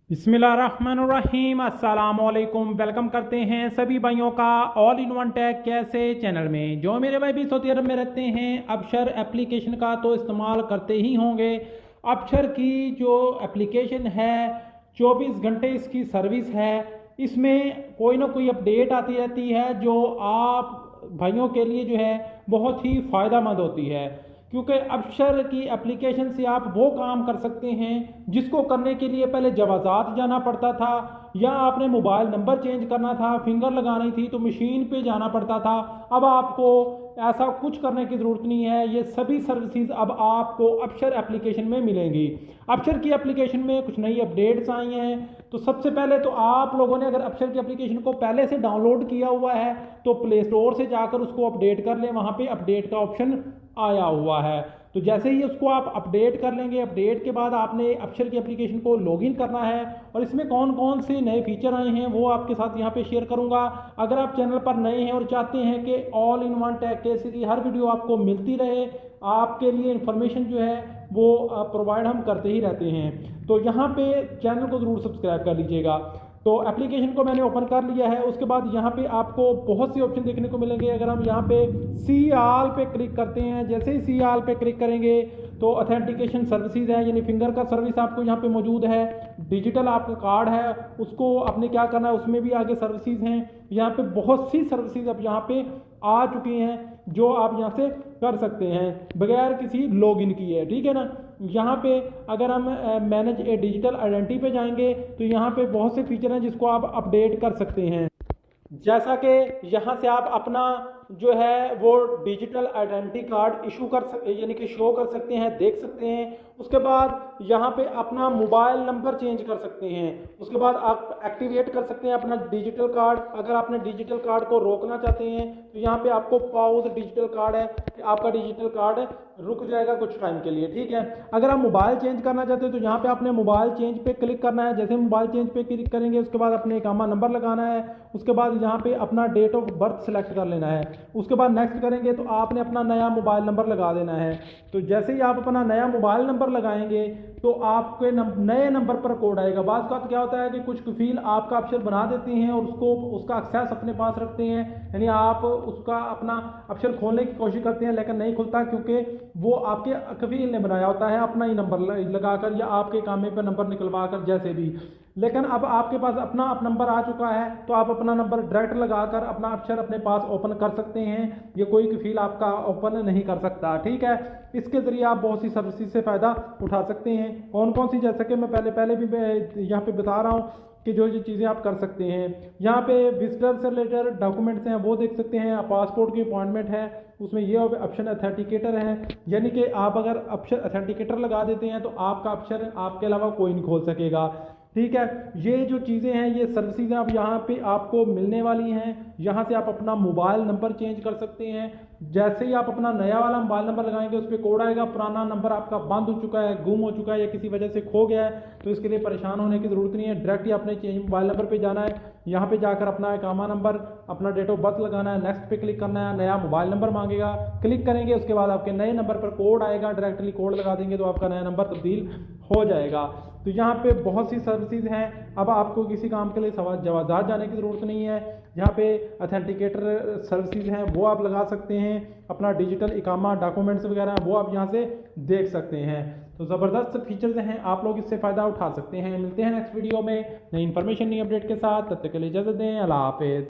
बिस्मिल्लाहिर्रहमानिर्रहीम अस्सलाम वालेकुम। वेलकम करते हैं सभी भाइयों का ऑल इन वन टेक कैसे चैनल में। जो मेरे भाई भी सऊदी अरब में रहते हैं अबशर एप्लीकेशन का तो इस्तेमाल करते ही होंगे। अबशर की जो एप्लीकेशन है 24 घंटे इसकी सर्विस है। इसमें कोई ना कोई अपडेट आती रहती है जो आप भाइयों के लिए जो है बहुत ही फ़ायदा मंद होती है, क्योंकि अबशर की एप्लीकेशन से आप वो काम कर सकते हैं जिसको करने के लिए पहले जवाजात जाना पड़ता था, या आपने मोबाइल नंबर चेंज करना था, फिंगर लगानी थी तो मशीन पे जाना पड़ता था। अब आपको ऐसा कुछ करने की ज़रूरत नहीं है। ये सभी सर्विसेज अब आपको अबशर एप्लीकेशन में मिलेंगी। अबशर की एप्लीकेशन में कुछ नई अपडेट्स आई हैं। तो सबसे पहले तो आप लोगों ने अगर अबशर की एप्लीकेशन को पहले से डाउनलोड किया हुआ है तो प्ले स्टोर से जाकर उसको अपडेट कर लें। वहाँ पे अपडेट का ऑप्शन आया हुआ है, तो जैसे ही उसको आप अपडेट कर लेंगे, अपडेट के बाद आपने अबशर की एप्लीकेशन को लॉगिन करना है और इसमें कौन कौन से नए फीचर आए हैं वो आपके साथ यहाँ पे शेयर करूँगा। अगर आप चैनल पर नए हैं और चाहते हैं कि ऑल इन वन टेक कैसे की हर वीडियो आपको मिलती रहे, आपके लिए इंफॉर्मेशन जो है वो प्रोवाइड हम करते ही रहते हैं, तो यहाँ पे चैनल को ज़रूर सब्सक्राइब कर लीजिएगा। तो एप्लीकेशन को मैंने ओपन कर लिया है। उसके बाद यहाँ पे आपको बहुत से ऑप्शन देखने को मिलेंगे। अगर हम यहाँ पे सी आल पे क्लिक करते हैं, जैसे ही सी आल पे क्लिक करेंगे तो ऑथेंटिकेशन सर्विसेज है, यानी फिंगर का सर्विस आपको यहाँ पे मौजूद है। डिजिटल आपका कार्ड है उसको आपने क्या करना है, उसमें भी आगे सर्विसेज हैं। यहाँ पे बहुत सी सर्विसेज अब यहाँ पे आ चुकी हैं जो आप यहाँ से कर सकते हैं बगैर किसी लॉगिन किए, ठीक है ना। यहाँ पे अगर हम मैनेज ए डिजिटल आइडेंटिटी पे जाएंगे तो यहाँ पे बहुत से फीचर हैं जिसको आप अपडेट कर सकते हैं। जैसा कि यहाँ से आप अपना जो है वो डिजिटल आइडेंटिटी कार्ड इशू कर सकते, यानी कि शो कर सकते हैं, देख सकते हैं। उसके बाद यहाँ पे अपना मोबाइल नंबर चेंज कर सकते हैं। उसके बाद आप एक्टिवेट कर सकते हैं अपना डिजिटल कार्ड। अगर आपने डिजिटल कार्ड को रोकना चाहते हैं तो यहाँ पे आपको पॉज डिजिटल कार्ड है कि आपका डिजिटल कार्ड रुक जाएगा कुछ टाइम के लिए, ठीक है। अगर आप मोबाइल चेंज करना चाहते हैं तो यहाँ पे आपने मोबाइल चेंज पे क्लिक करना है। जैसे मोबाइल चेंज पे क्लिक करेंगे उसके बाद अपने इकामा नंबर लगाना है। उसके बाद यहाँ पे अपना डेट ऑफ बर्थ सेलेक्ट कर लेना है। उसके बाद नेक्स्ट करेंगे तो आपने अपना नया मोबाइल नंबर लगा देना है। तो जैसे ही आप अपना नया मोबाइल नंबर लगाएंगे तो आपके नए नंबर पर कोड आएगा। बात का क्या होता है कि कुछ कफील आपका अबशर बना देते हैं और उसको उसका एक्सेस अपने पास रखते हैं, यानी आप उसका अपना अबशर खोलने की कोशिश करते हैं लेकिन नहीं खुलता, क्योंकि वो आपके कफील ने बनाया होता है अपना ही नंबर लगाकर या आपके कामे पर नंबर निकलवा कर, जैसे भी। लेकिन अब आपके पास अपना नंबर आ चुका है तो आप अपना नंबर डायरेक्ट लगाकर अपना अबशर अपने पास ओपन कर सकते हैं। ये कोई कफील आपका ओपन नहीं कर सकता, ठीक है। इसके ज़रिए आप बहुत सी सर्विसेज से फ़ायदा उठा सकते हैं। कौन कौन सी, जैसे कि मैं पहले भी यहाँ पे बता रहा हूँ कि जो चीज़ें आप कर सकते हैं। यहाँ पे विजिटर से रिलेटेड डॉक्यूमेंट्स हैं वो देख सकते हैं। पासपोर्ट की अपॉइंटमेंट है उसमें ये ऑप्शन अथेंटिकेटर है, यानी कि आप अगर अबशर अथेंटिकेटर लगा देते हैं तो आपका अबशर आपके अलावा कोई नहीं खोल सकेगा, ठीक है। ये जो चीज़ें हैं ये सर्विसेज अब यहाँ पे आपको मिलने वाली हैं। यहाँ से आप अपना मोबाइल नंबर चेंज कर सकते हैं। जैसे ही आप अपना नया वाला मोबाइल नंबर लगाएंगे उस पर कोड आएगा। पुराना नंबर आपका बंद हो चुका है, गुम हो चुका है या किसी वजह से खो गया है तो इसके लिए परेशान होने की ज़रूरत नहीं है। डायरेक्ट ही अपने चेंज मोबाइल नंबर पर जाना है, यहाँ पे जाकर अपना इकामा नंबर, अपना डेट ऑफ बर्थ लगाना है, नेक्स्ट पे क्लिक करना है, नया मोबाइल नंबर मांगेगा, क्लिक करेंगे। उसके बाद आपके नए नंबर पर कोड आएगा, डायरेक्टली कोड लगा देंगे तो आपका नया नंबर तब्दील हो जाएगा। तो यहाँ पे बहुत सी सर्विसेज हैं। अब आपको किसी काम के लिए जवाजात जाने की ज़रूरत नहीं है। यहाँ पे अथेंटिकेटर सर्विसेज हैं वो आप लगा सकते हैं। अपना डिजिटल इकामा डॉक्यूमेंट्स वगैरह वो आप यहाँ से देख सकते हैं। तो ज़बरदस्त फीचर्स हैं, आप लोग इससे फ़ायदा उठा सकते हैं। मिलते हैं नेक्स्ट वीडियो में नई इन्फॉर्मेशन नई अपडेट के साथ, तब तक के लिए इजाज़त दें। अल्लाह हाफिज़।